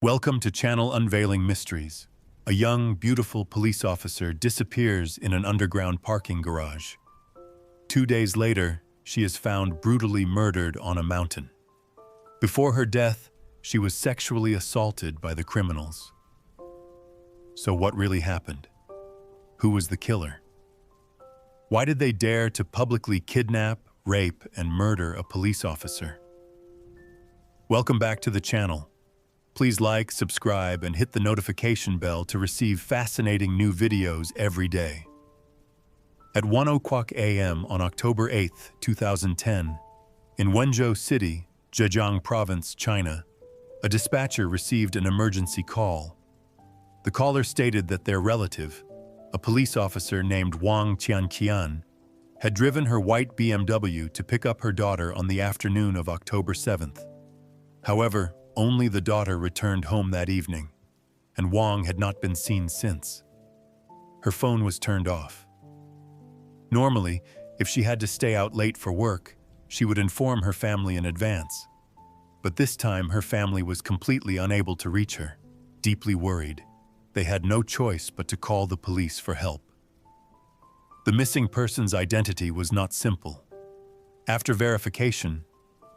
Welcome to Channel Unveiling Mysteries. A young, beautiful police officer disappears in an underground parking garage. 2 days later, she is found brutally murdered on a mountain. Before her death, she was sexually assaulted by the criminals. So what really happened? Who was the killer? Why did they dare to publicly kidnap, rape, and murder a police officer? Welcome back to the channel. Please like, subscribe, and hit the notification bell to receive fascinating new videos every day. At 1:00 a.m. on October 8, 2010, in Wenzhou City, Zhejiang Province, China, a dispatcher received an emergency call. The caller stated that their relative, a police officer named Wang Qian, had driven her white BMW to pick up her daughter on the afternoon of October 7th. However, only the daughter returned home that evening, and Wang had not been seen since. Her phone was turned off. Normally, if she had to stay out late for work, she would inform her family in advance. But this time, her family was completely unable to reach her. Deeply worried, they had no choice but to call the police for help. The missing person's identity was not simple. After verification,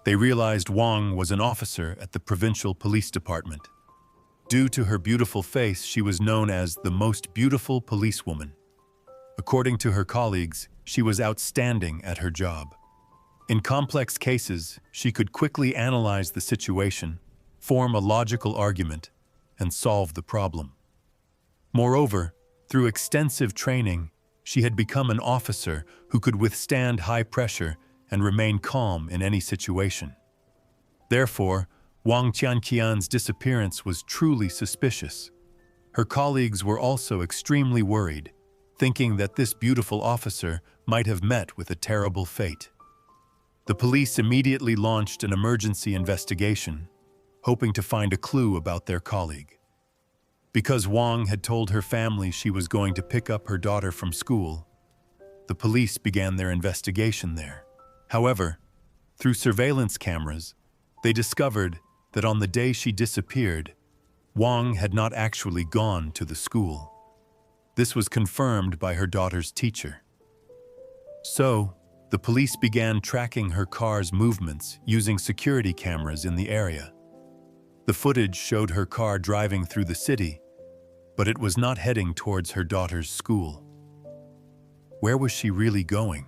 they realized Wang was an officer at the provincial police department. Due to her beautiful face, she was known as the most beautiful policewoman. According to her colleagues, she was outstanding at her job. In complex cases, she could quickly analyze the situation, form a logical argument, and solve the problem. Moreover, through extensive training, she had become an officer who could withstand high pressure and remain calm in any situation. Therefore, Wang Qian's disappearance was truly suspicious. Her colleagues were also extremely worried, thinking that this beautiful officer might have met with a terrible fate. The police immediately launched an emergency investigation, hoping to find a clue about their colleague. Because Wang had told her family she was going to pick up her daughter from school, the police began their investigation there. However, through surveillance cameras, they discovered that on the day she disappeared, Wang had not actually gone to the school. This was confirmed by her daughter's teacher. So, the police began tracking her car's movements using security cameras in the area. The footage showed her car driving through the city, but it was not heading towards her daughter's school. Where was she really going?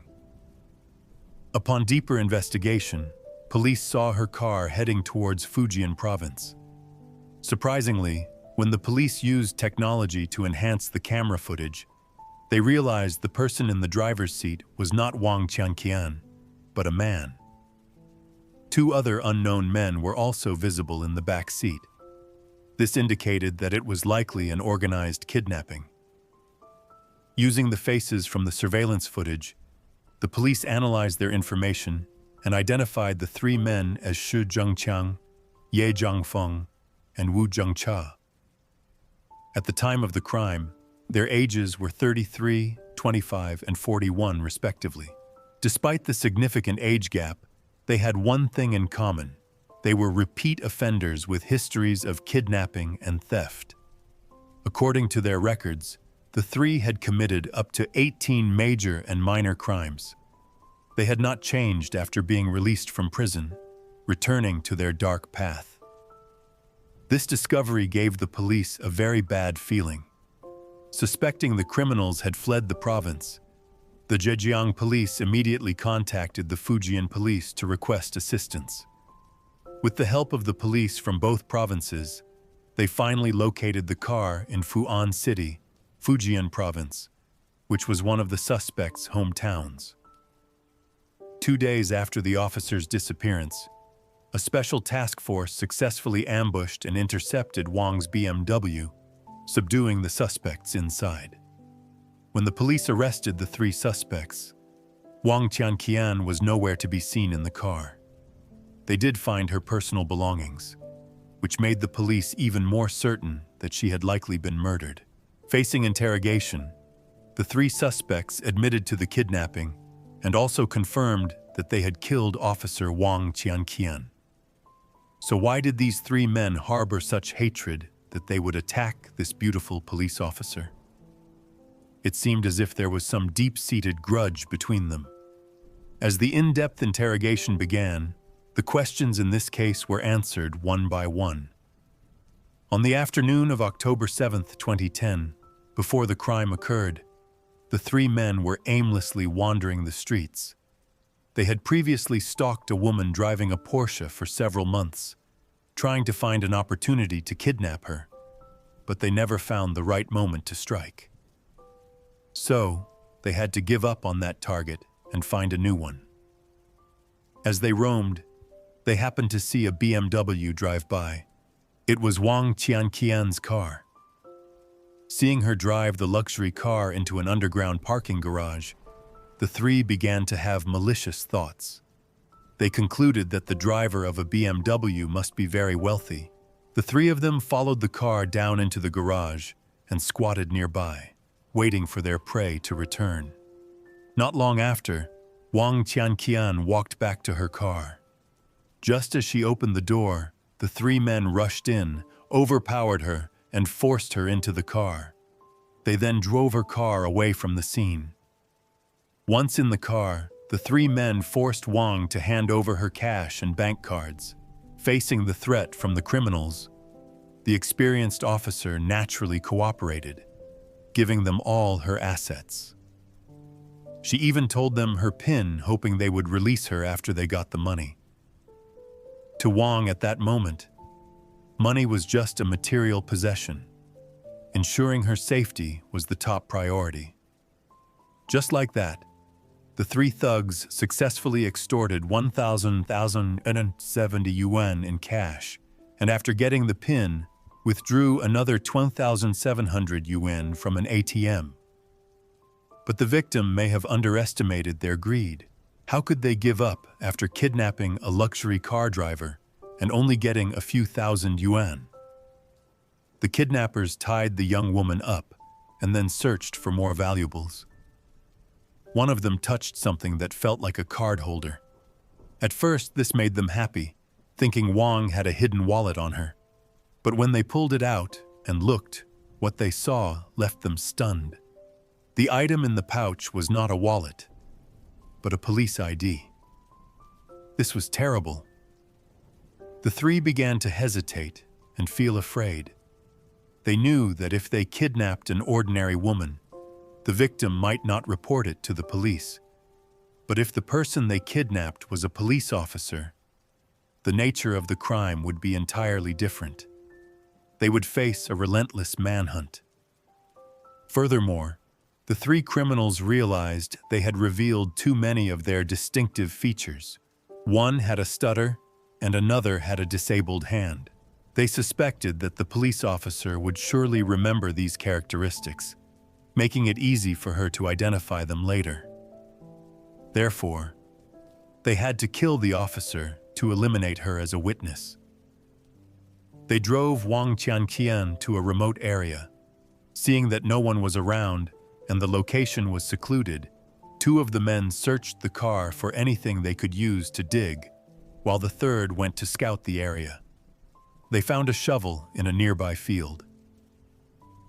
Upon deeper investigation, police saw her car heading towards Fujian Province. Surprisingly, when the police used technology to enhance the camera footage, they realized the person in the driver's seat was not Wang Qian, but a man. 2 other unknown men were also visible in the back seat. This indicated that it was likely an organized kidnapping. Using the faces from the surveillance footage, the police analyzed their information and identified the 3 men as Shi Zhengqiang, Ye Zhangfeng, and Wu Zhengcha. At the time of the crime, their ages were 33, 25, and 41 respectively. Despite the significant age gap, they had one thing in common. They were repeat offenders with histories of kidnapping and theft. According to their records, the 3 had committed up to 18 major and minor crimes. They had not changed after being released from prison, returning to their dark path. This discovery gave the police a very bad feeling. Suspecting the criminals had fled the province, the Zhejiang police immediately contacted the Fujian police to request assistance. With the help of the police from both provinces, they finally located the car in Fu'an City, Fujian Province, which was one of the suspects' hometowns. 2 days after the officer's disappearance, a special task force successfully ambushed and intercepted Wang's BMW, subduing the suspects inside. When the police arrested the 3 suspects, Wang Qian was nowhere to be seen in the car. They did find her personal belongings, which made the police even more certain that she had likely been murdered. Facing interrogation, the 3 suspects admitted to the kidnapping and also confirmed that they had killed Officer Wang Qian. So why did these three men harbor such hatred that they would attack this beautiful police officer? It seemed as if there was some deep-seated grudge between them. As the in-depth interrogation began, the questions in this case were answered one by one. On the afternoon of October 7th, 2010, before the crime occurred, the three men were aimlessly wandering the streets. They had previously stalked a woman driving a Porsche for several months, trying to find an opportunity to kidnap her, but they never found the right moment to strike. So, they had to give up on that target and find a new one. As they roamed, they happened to see a BMW drive by. It was Wang Qianqian's car. Seeing her drive the luxury car into an underground parking garage, the three began to have malicious thoughts. They concluded that the driver of a BMW must be very wealthy. The three of them followed the car down into the garage and squatted nearby, waiting for their prey to return. Not long after, Wang Qianqian walked back to her car. Just as she opened the door, the three men rushed in, overpowered her, and forced her into the car. They then drove her car away from the scene. Once in the car, the three men forced Wang to hand over her cash and bank cards. Facing the threat from the criminals, the experienced officer naturally cooperated, giving them all her assets. She even told them her PIN, hoping they would release her after they got the money. To Wang at that moment, money was just a material possession. Ensuring her safety was the top priority. Just like that, the three thugs successfully extorted 1,070 yuan in cash, and after getting the PIN, withdrew another 12,700 yuan from an ATM. But the victim may have underestimated their greed. How could they give up after kidnapping a luxury car driver and only getting a few thousand yuan? The kidnappers tied the young woman up and then searched for more valuables. One of them touched something that felt like a card holder. At first, this made them happy, thinking Wang had a hidden wallet on her. But when they pulled it out and looked, what they saw left them stunned. The item in the pouch was not a wallet, but a police ID. This was terrible. The three began to hesitate and feel afraid. They knew that if they kidnapped an ordinary woman, the victim might not report it to the police. But if the person they kidnapped was a police officer, the nature of the crime would be entirely different. They would face a relentless manhunt. Furthermore, the three criminals realized they had revealed too many of their distinctive features. One had a stutter, and another had a disabled hand. They suspected that the police officer would surely remember these characteristics, making it easy for her to identify them later. Therefore, they had to kill the officer to eliminate her as a witness. They drove Wang Qianqian to a remote area. Seeing that no one was around and the location was secluded, two of the men searched the car for anything they could use to dig, while the third went to scout the area. They found a shovel in a nearby field.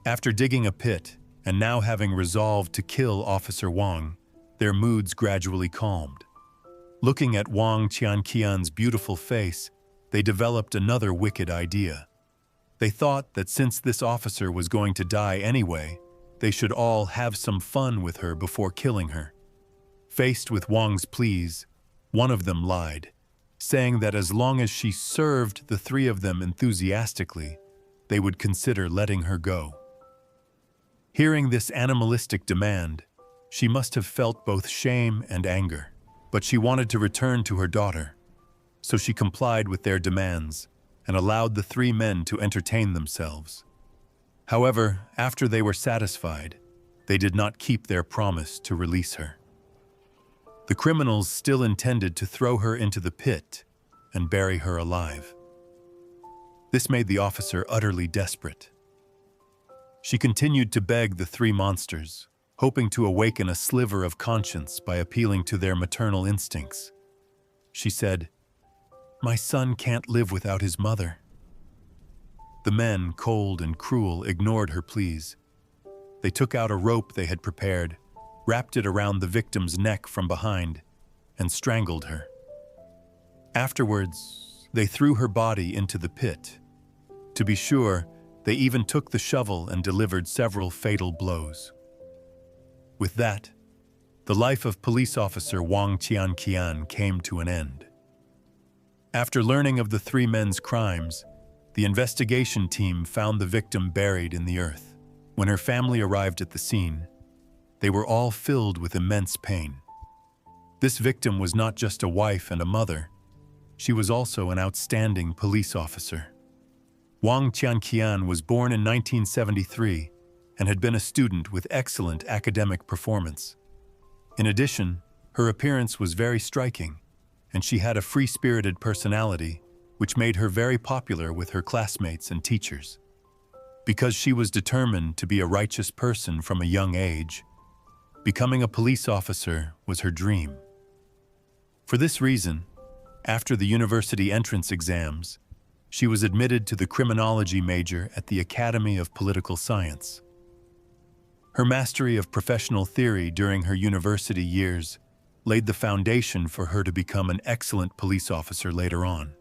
After digging a pit, and now having resolved to kill Officer Wang, their moods gradually calmed. Looking at Wang Qianqian's beautiful face, they developed another wicked idea. They thought that since this officer was going to die anyway, they should all have some fun with her before killing her. Faced with Wang's pleas, one of them lied, saying that as long as she served the three of them enthusiastically, they would consider letting her go. Hearing this animalistic demand, she must have felt both shame and anger, but she wanted to return to her daughter, so she complied with their demands and allowed the three men to entertain themselves. However, after they were satisfied, they did not keep their promise to release her. The criminals still intended to throw her into the pit and bury her alive. This made the officer utterly desperate. She continued to beg the three monsters, hoping to awaken a sliver of conscience by appealing to their maternal instincts. She said, My son can't live without his mother." The men, cold and cruel, ignored her pleas. They took out a rope they had prepared, wrapped it around the victim's neck from behind, and strangled her. Afterwards, they threw her body into the pit. To be sure, they even took the shovel and delivered several fatal blows. With that, the life of police officer Wang Qian came to an end. After learning of the three men's crimes, the investigation team found the victim buried in the earth. When her family arrived at the scene, they were all filled with immense pain. This victim was not just a wife and a mother, she was also an outstanding police officer. Wang Qian was born in 1973 and had been a student with excellent academic performance. In addition, her appearance was very striking, and she had a free-spirited personality, which made her very popular with her classmates and teachers. Because she was determined to be a righteous person from a young age, becoming a police officer was her dream. For this reason, after the university entrance exams, she was admitted to the criminology major at the Academy of Political Science. Her mastery of professional theory during her university years laid the foundation for her to become an excellent police officer later on.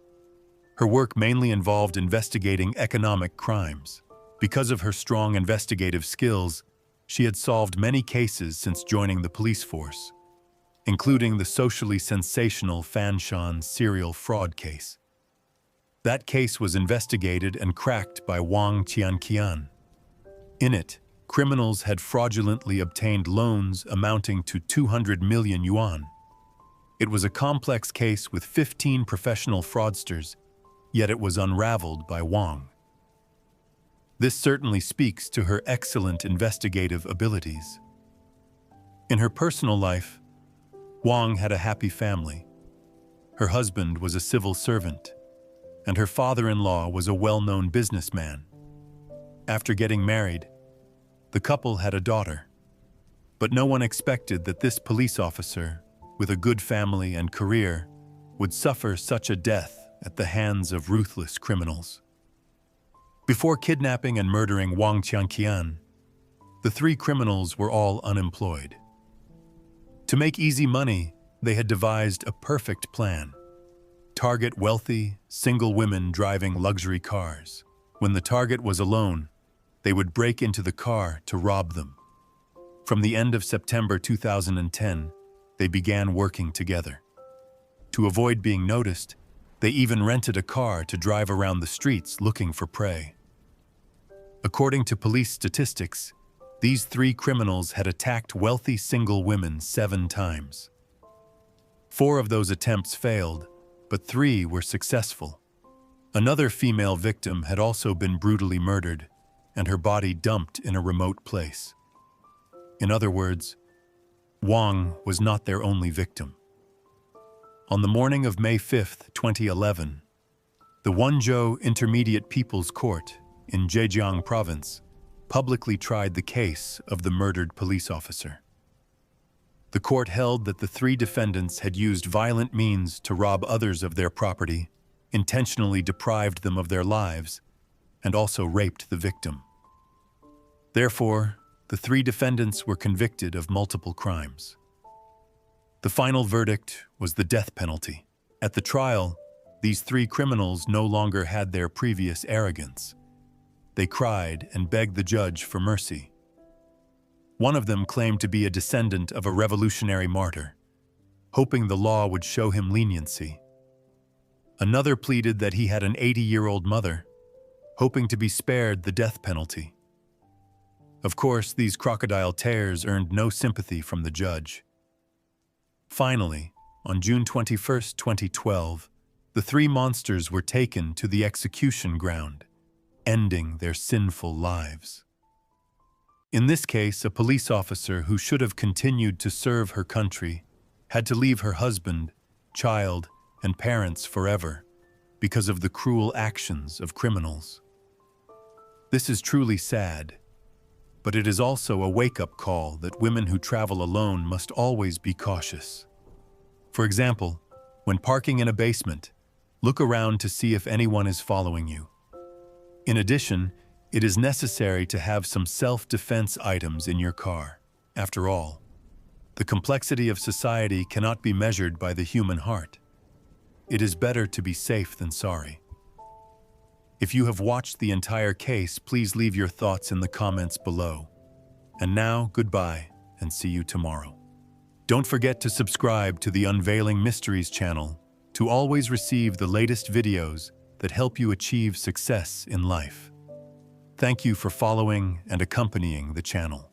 Her work mainly involved investigating economic crimes. Because of her strong investigative skills, she had solved many cases since joining the police force, including the socially sensational Fanshan serial fraud case. That case was investigated and cracked by Wang Qian. In it, criminals had fraudulently obtained loans amounting to 200 million yuan. It was a complex case with 15 professional fraudsters, yet it was unraveled by Wang. This certainly speaks to her excellent investigative abilities. In her personal life, Wang had a happy family. Her husband was a civil servant, and her father-in-law was a well-known businessman. After getting married, the couple had a daughter. But no one expected that this police officer, with a good family and career, would suffer such a death at the hands of ruthless criminals. Before kidnapping and murdering Wang Qian, the three criminals were all unemployed. To make easy money, they had devised a perfect plan. Target wealthy, single women driving luxury cars. When the target was alone, they would break into the car to rob them. From the end of September 2010, they began working together. To avoid being noticed, they even rented a car to drive around the streets looking for prey. According to police statistics, these three criminals had attacked wealthy single women 7 times. 4 of those attempts failed, but 3 were successful. Another female victim had also been brutally murdered, and her body dumped in a remote place. In other words, Wang was not their only victim. On the morning of May 5, 2011, the Wenzhou Intermediate People's Court in Zhejiang Province publicly tried the case of the murdered police officer. The court held that the 3 defendants had used violent means to rob others of their property, intentionally deprived them of their lives, and also raped the victim. Therefore, the 3 defendants were convicted of multiple crimes. The final verdict was the death penalty. At the trial, these 3 criminals no longer had their previous arrogance. They cried and begged the judge for mercy. One of them claimed to be a descendant of a revolutionary martyr, hoping the law would show him leniency. Another pleaded that he had an 80-year-old mother, hoping to be spared the death penalty. Of course, these crocodile tears earned no sympathy from the judge. Finally, on June 21, 2012, the 3 monsters were taken to the execution ground, ending their sinful lives. In this case, a police officer who should have continued to serve her country had to leave her husband, child, and parents forever because of the cruel actions of criminals. This is truly sad, but it is also a wake-up call that women who travel alone must always be cautious. For example, when parking in a basement, Look around to see if anyone is following you. In addition, it is necessary to have some self-defense items in your car. After all, the complexity of society cannot be measured by the human heart. It is better to be safe than sorry. If you have watched the entire case, please leave your thoughts in the comments below. And now, goodbye, and see you tomorrow. Don't forget to subscribe to the Unveiling Mysteries channel to always receive the latest videos that help you achieve success in life. Thank you for following and accompanying the channel.